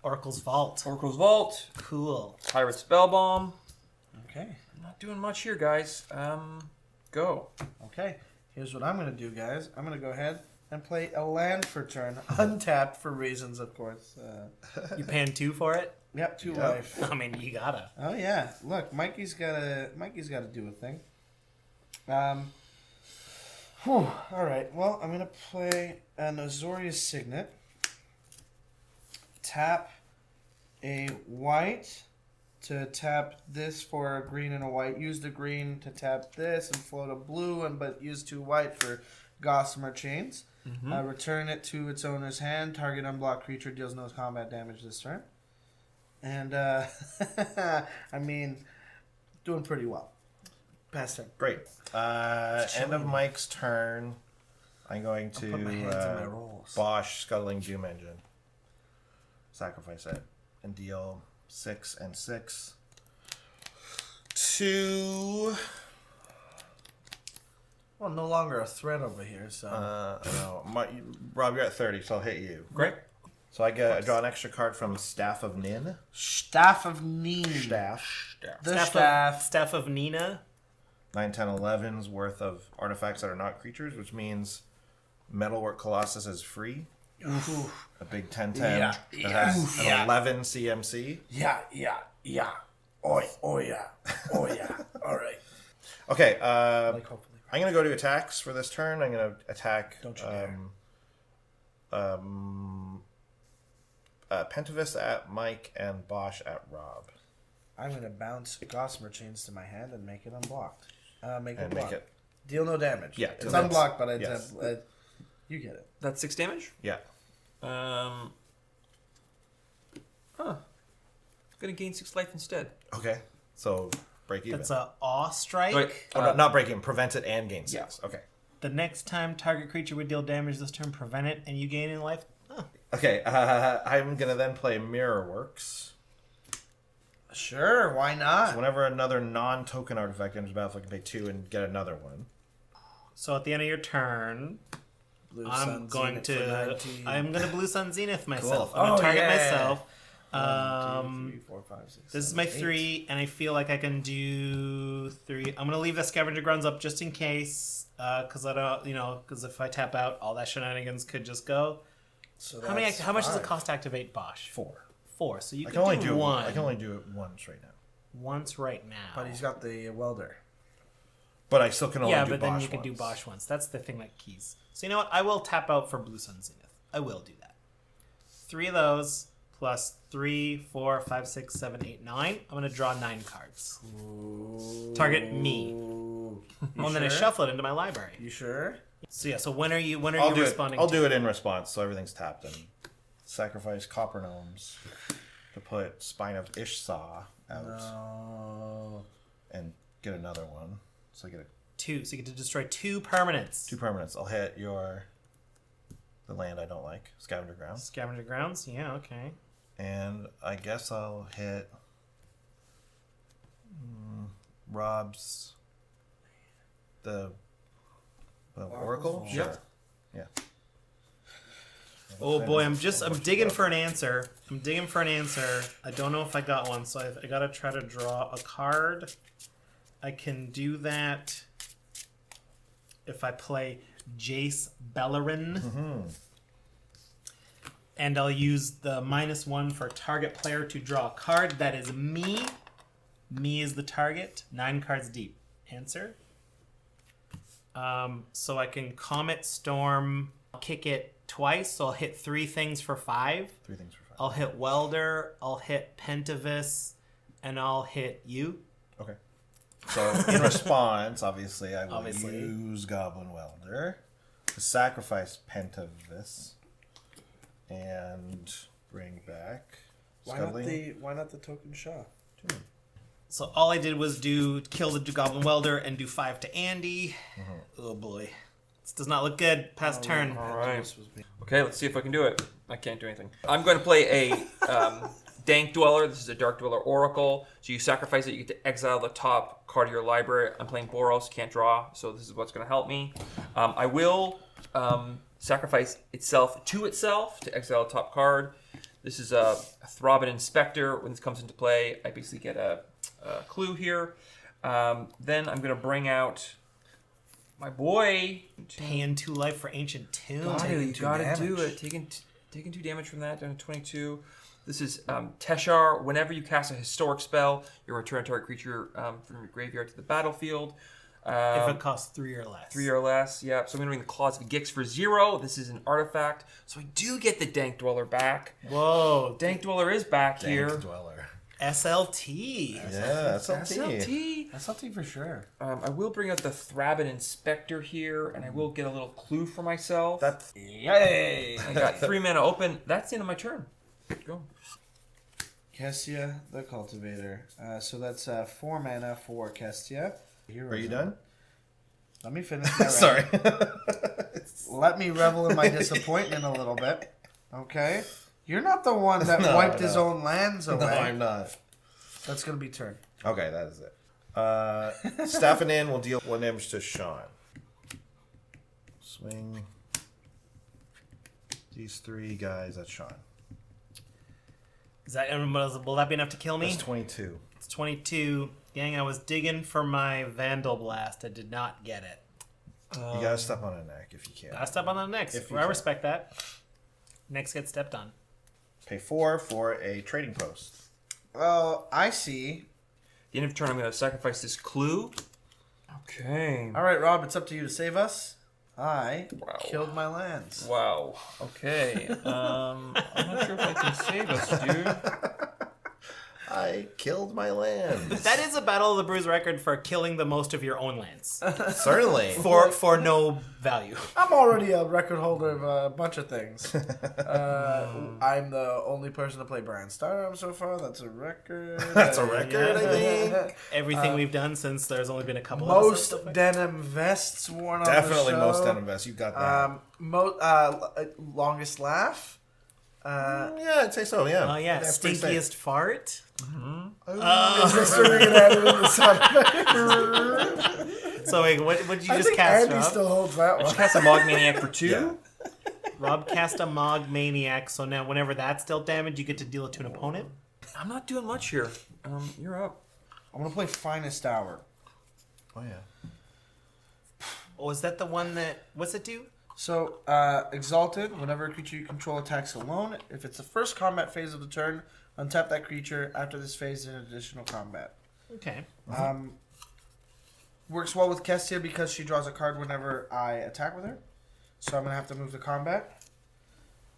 Oracle's Vault. Oracle's Vault. Cool. Pirate Spellbomb. Okay, Not doing much here, guys. Go. okay. Here's what I'm going to do, guys. I'm going to go ahead and play a land for turn. Untapped for reasons, of course. You paying 2 for it? Yep, 2 life. I mean, you gotta. Oh yeah, look, Mikey's gotta do a thing. All right. Well, I'm gonna play an Azorius Signet. Tap a white to tap this for a green and a white. Use the green to tap this and float a blue, but use 2 white for Gossamer Chains. Return it to its owner's hand. Target unblocked creature deals no combat damage this turn. And, I mean, doing pretty well. Pass turn. Great. End of Mike's turn. I'm going put my hands in my rolls. Bosch Scuttling Doom Engine. Sacrifice it and deal 6 and 6 to. Well, no longer a threat over here, so. No, Rob, you're at 30, so I'll hit you. Great. So I draw an extra card from Staff of Nin. Staff of Need. Staff. The staff. Staff of Nina. 9, 10, 11's worth of artifacts that are not creatures, which means Metalwork Colossus is free. A big 10-10 Yeah. that has an Yeah. 11 CMC. Yeah. Oh yeah. All right. Okay, Like, hopefully. I'm going to go to attacks for this turn. I'm going to attack Don't you dare. Pentavis at Mike and Bosch at Rob. I'm going to bounce Gossamer Chains to my hand and make it unblocked. Make it And blocked. make it. Deal no damage. Yeah, It's to this. unblocked, but Yes. you get it. That's 6 damage. Yeah. going to gain 6 life instead. Okay. So break even. That's a awe strike. Wait, no, not break even. Prevent it and gain 6. Yeah. Okay. The next time target creature would deal damage this turn, prevent it, and you gain in life. Huh. Okay. I'm going to then play Mirror Works. Sure, why not? So whenever another non-token artifact enters the battlefield, I can pay 2 and get another one. So at the end of your turn, Blue I'm Sun going Zenith for to 19. I'm going to Blue Sun Zenith myself. Cool. I'm going to target yeah. myself. 1, 2, 3, 4, 5, 6, This is 7, my 8. 3, and I feel like I can do 3. I'm gonna leave the Scavenger Grounds up just in case, because I don't, because if I tap out, all that shenanigans could just go. So How much does it 5. cost to activate Bosch? 4. 4. So you I can can only do do one. I can only do it once right now. Once right now. But he's got the welder. But I still can only yeah, do but Bosch then you can do once. Bosch once. That's the thing that keys. So you know what? I will tap out for Blue Sun Zenith. I will do that. 3 of those plus 3, 4, 5, 6, 7, 8, 9. I'm gonna draw 9 cards. Target me. You And then I sure? shuffle it into my library. You sure? So yeah. So when are you I'll do responding? it. I'll to? do it in response, so everything's tapped and sacrifice Copper Gnomes to put Spine of Ishsaw out No. and get another one. So I get 2. So you get to destroy 2 permanents. 2 permanents. I'll hit the land I don't like, Scavenger Grounds, Scavenger Grounds. Yeah. Okay. and I guess I'll hit Rob's the Oracle. Sure. Sure. Yeah. Oh boy, I'm digging for an answer. I'm digging for an answer. I don't know if I got one, so I gotta try to draw a card. I can do that if I play Jace Bellerin. And I'll use the -1 for target player to draw a card that is me. Me is the target. 9 cards deep. Answer. So I can Comet Storm, kick it twice. So I'll hit 3 things for 5. 3 things for 5. I'll hit Welder, I'll hit Pentavis, and I'll hit you. Okay. So in response, obviously, I will Obviously. use Goblin Welder to sacrifice Pentavis and bring back Why not Scuttling. the token Shaw? So all I did was kill the Goblin Welder and do 5 to Andy. Oh boy. This does not look good. Past turn. All right. Okay, let's see if I can do it. I can't do anything. I'm going to play a Dank Dweller. This is a Dark Dweller Oracle. So you sacrifice it, you get to exile the top card of your library. I'm playing Boros, can't draw, so this is what's going to help me. I will sacrifice itself to exile a top card. This is a Throbbing Inspector. When this comes into play, I basically get a clue here. Then I'm going to bring out my boy. Paying 2 life for Ancient Tomb. You gotta do it. Taking 2 damage from that, down to 22. This is Teshar. Whenever you cast a historic spell, you return a target creature from your graveyard to the battlefield. If it costs 3 or less. 3 or less, yeah. So I'm going to bring the Claws of Gix for 0. This is an artifact. So I do get the Dank Dweller back. Whoa. Dank Dweller is back here. Dank Dweller. SLT. Yeah, SLT. SLT. That's something for sure. I will bring out the Thrabbin Inspector here, and I will get a little clue for myself. That's Yay! I got 3 mana open. That's the end of my turn. Go. Kestia, the Cultivator. So that's 4 mana for Kestia. Are you done? Let me finish my round. Sorry. Let me revel in my disappointment a little bit. Okay? You're not the one that No, wiped his no. own lands away. No, I'm not. That's going to be turn. Okay, that is it. Staffing in will deal 1 damage to Sean. Swing these 3 guys at Sean. Is that will that be enough to kill me? That's 22. It's 22. Gang, I was digging for my Vandal Blast. I did not get it. You gotta step on a neck if you can. I step on the next. If you I can. respect that. Next gets stepped on. Pay 4 for a trading post. Oh, I see. At the end of turn, I'm going to sacrifice this clue. Okay. All right, Rob, it's up to you to save us. I Wow. killed my lands. Wow. Okay. I'm not sure if I can save us, dude. I killed my lands. That is a Battle of the Brews record for killing the most of your own lands Certainly. for no value. I'm already a record holder of a bunch of things. I'm the only person to play Brian Starham so far. That's a record. That's a record, I think. Everything we've done since there's only been a couple Most episodes. denim vests worn on Definitely the show. most denim vest. You got that. Longest laugh. Yeah, I'd say so, yeah. Oh, yeah. That's pretty safe. Stinkiest fart. Is Mr. Riggin added in the sound? So, wait, what did you I just think cast, Andy Rob? still holds that one. Cast a Mog Maniac for 2. Yeah. Rob cast a Mog Maniac, so now whenever that's dealt damage, you get to deal it to an opponent. I'm not doing much here. You're up. I'm going to play Finest Hour. Oh, yeah. Oh, is that the one that... What's it do? So, Exalted, whenever a creature you control attacks alone, if it's the first combat phase of the turn, untap that creature. After this phase, in additional combat. Okay. Works well with Kestia because she draws a card whenever I attack with her. So I'm going to have to move to combat.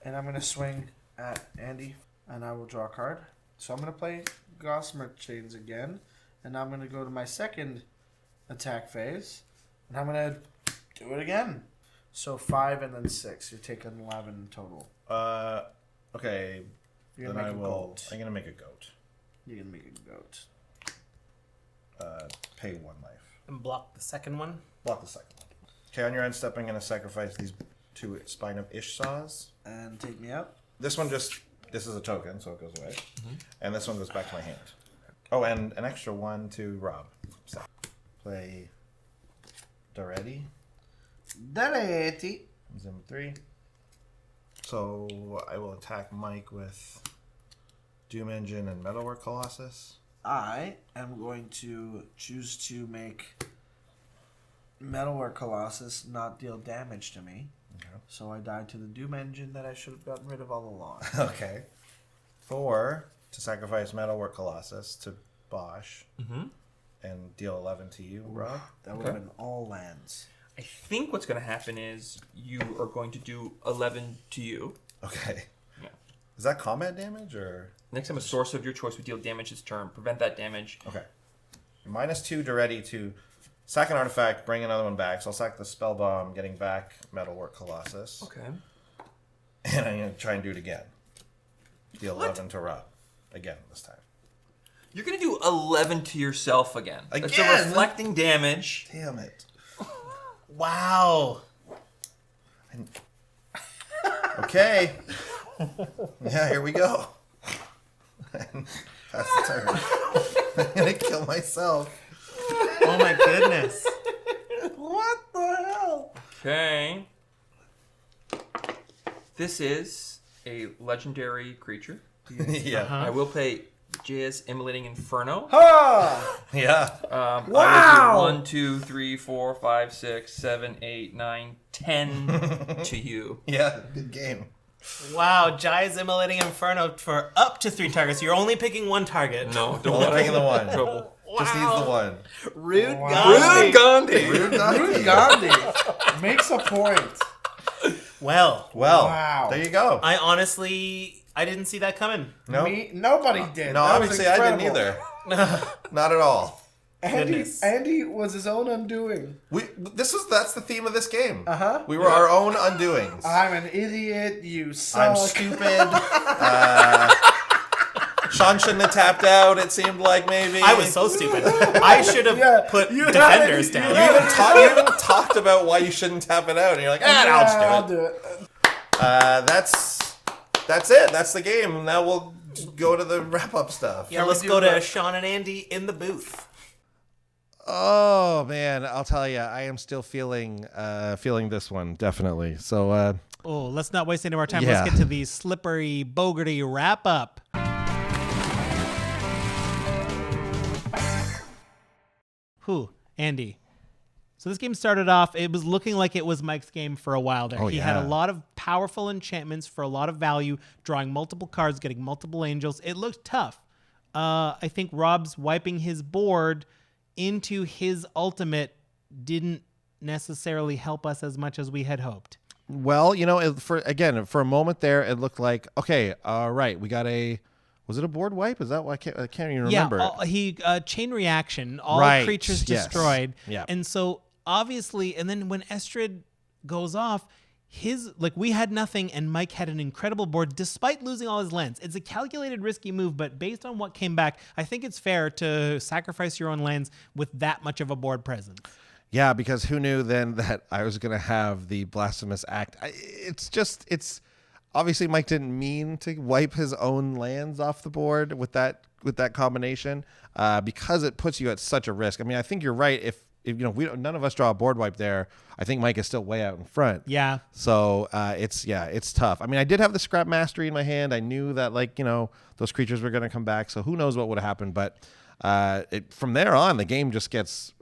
And I'm going to swing at Andy, and I will draw a card. So I'm going to play Gossamer Chains again. And I'm going to go to my second attack phase. And I'm going to do it again. So 5 and then 6. You're taking 11 total. Okay. You're Then going I to make a will. goat. I'm gonna make a goat. You're going to make a goat. Pay 1 life. And block the second one. Block the second one. Okay, on your end step, I'm gonna sacrifice these 2 Spine of Ishsaws. And take me out. This one this is a token, so it goes away. And this one goes back to my hand. Oh, and an extra 1 to Rob. So, play Daretti. Daretti. Zim 3. So I will attack Mike with Doom Engine and Metalwork Colossus. I am going to choose to make Metalwork Colossus not deal damage to me. Okay. So I died to the Doom Engine that I should have gotten rid of all along. Okay. 4 to sacrifice Metalwork Colossus to Bosch. And deal 11 to you, Rob. That would have been all lands. I think what's going to happen is you are going to do 11 to you. Okay. Yeah. Is that combat damage or? Next time a source of your choice would deal damage this turn. Prevent that damage. Okay. -2 Daretti to sack an artifact, bring another one back. So I'll sack the Spell Bomb, getting back Metalwork Colossus. Okay. And I'm going to try and do it again. Deal 11 to Rob. Again this time. You're going to do 11 to yourself again. That's a Again? reflecting damage. Damn it. Wow. Okay. Yeah, here we go. That's the turn. I'm going to kill myself. Oh my goodness. What the hell? Okay. This is a legendary creature. Yeah. I will play Jizz Immolating Inferno. Ha! Yeah. I Wow! will do 1, 2, 3, 4, 5, 6, 7, 8, 9, 10 to you. Yeah. Good game. Wow, Jai's Immolating Inferno for up to 3 targets. You're only picking 1 target. No, don't Only let picking the one. trouble. Just needs the one. Rude Wow. Gandhi. Gandhi. Rude Gandhi makes a point. Well, Wow. There you go. I honestly, I didn't see that coming. No, Nobody did. no, That was obviously I didn't incredible. either. Not at all. Goodness. Andy was his own undoing. That's the theme of this game. Uh-huh. We were our own undoings. I'm an idiot. You suck. I'm stupid. Sean shouldn't have tapped out. It seemed like maybe I was so stupid. I should have Yeah, put you defenders had- down. You even talked about why you shouldn't tap it out, and you're like, I'll just do it. That's it. That's the game. Now we'll go to the wrap up stuff. Yeah, let's go to Sean and Andy in the booth. Oh man, I'll tell you, I am still feeling this one definitely. So Oh, let's not waste any more time. Yeah. Let's get to the slippery, bogarty wrap up. Andy. So this game started off, it was looking like it was Mike's game for a while there. Oh, He had a yeah. lot of powerful enchantments for a lot of value, drawing multiple cards, getting multiple angels. It looked tough. I think Rob's wiping his board into his ultimate didn't necessarily help us as much as we had hoped. well, for a moment there, it looked like, okay, all right, we got a Was it a board wipe? Is that why I can't even Yeah, remember? he chain reaction, all Right, creatures yes. destroyed. Yeah. And so obviously, and then when Estrid goes off, we had nothing and Mike had an incredible board despite losing all his lands. It's a calculated risky move, but based on what came back, I think it's fair to sacrifice your own lands with that much of a board presence. Yeah, because who knew then that I was going to have the blasphemous act? It's obviously Mike didn't mean to wipe his own lands off the board with that combination because it puts you at such a risk. I mean, I think you're right. If none of us draw a board wipe there, I think Mike is still way out in front. Yeah. So it's tough. I mean, I did have the Scrap Mastery in my hand. I knew that those creatures were going to come back. So who knows what would have happened? But from there on, the game just gets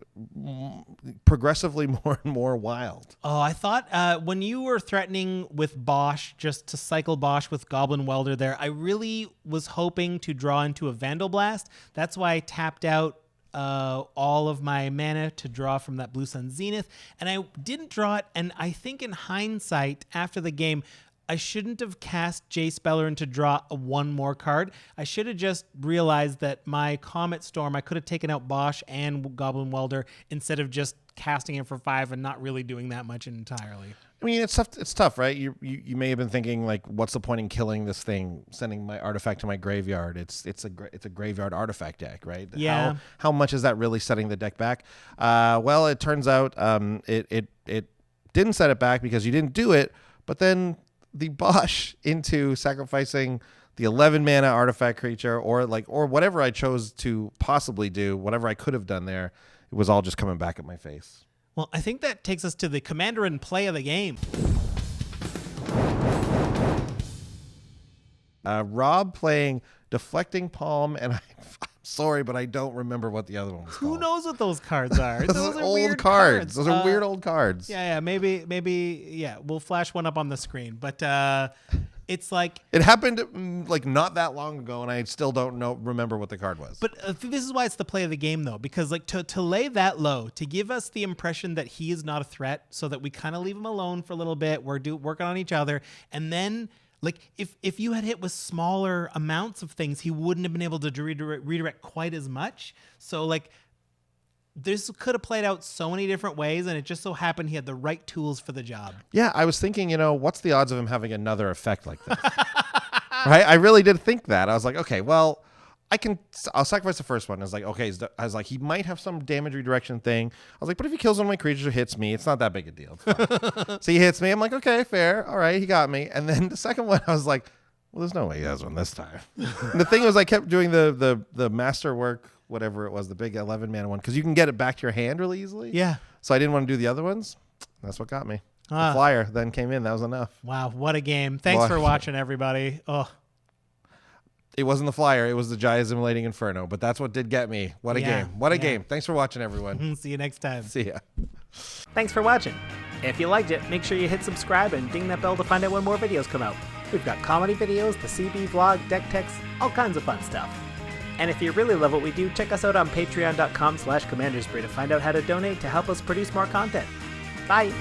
progressively more and more wild. Oh, I thought when you were threatening with Bosch, just to cycle Bosch with Goblin Welder there, I really was hoping to draw into a Vandal Blast. That's why I tapped out all of my mana to draw from that Blue Sun Zenith, and I didn't draw it. And I think in hindsight, after the game, I shouldn't have cast Jace Beleren to draw one more card. I should have just realized that my Comet Storm, I could have taken out Bosch and Goblin Welder instead of just casting it for 5 and not really doing that much entirely. I mean, it's tough. It's tough, right? You may have been thinking like, what's the point in killing this thing, sending my artifact to my graveyard? It's a graveyard artifact deck, right? Yeah. How much is that really setting the deck back? Well, it turns out it didn't set it back because you didn't do it, but then the Bosch into sacrificing the 11 mana artifact creature or whatever I chose to possibly do, whatever I could have done there, it was all just coming back at my face. Well, I think that takes us to the commander and play of the game. Rob playing Deflecting Palm, and I'm sorry, but I don't remember what the other one was Who called. knows what those cards are? Those are old weird cards. Those are weird old cards. Yeah, maybe, we'll flash one up on the screen. But it's like... It happened not that long ago, and I still don't remember what the card was. But this is why it's the play of the game, though, because to lay that low, to give us the impression that he is not a threat, so that we kind of leave him alone for a little bit, we're working on each other, and then if you had hit with smaller amounts of things, he wouldn't have been able to redirect quite as much. So this could have played out so many different ways, and it just so happened he had the right tools for the job. Yeah, I was thinking, what's the odds of him having another effect like this? Right? I really did think that. I was like, okay, well, I'll sacrifice the first one. I was like, okay, he might have some damage redirection thing. I was like, but if he kills one of my creatures or hits me, it's not that big a deal. It's fine. So he hits me. I'm like, okay, fair. All right, he got me. And then the second one, I was like, well, there's no way he has one this time. And the thing was, I kept doing the masterwork, whatever it was, the big 11 mana one, because you can get it back to your hand really easily. Yeah. So I didn't want to do the other ones. That's what got me. The flyer then came in. That was enough. Wow, what a game. Thanks for watching, everybody. Oh. It wasn't the flyer. It was the Giant Assimilating Inferno. But that's what did get me. What a game. What a game. Thanks for watching, everyone. See you next time. See ya. Thanks for watching. If you liked it, make sure you hit subscribe and ding that bell to find out when more videos come out. We've got comedy videos, the CB vlog, deck techs, all kinds of fun stuff. And if you really love what we do, check us out on patreon.com/commandersbrew to find out how to donate to help us produce more content. Bye!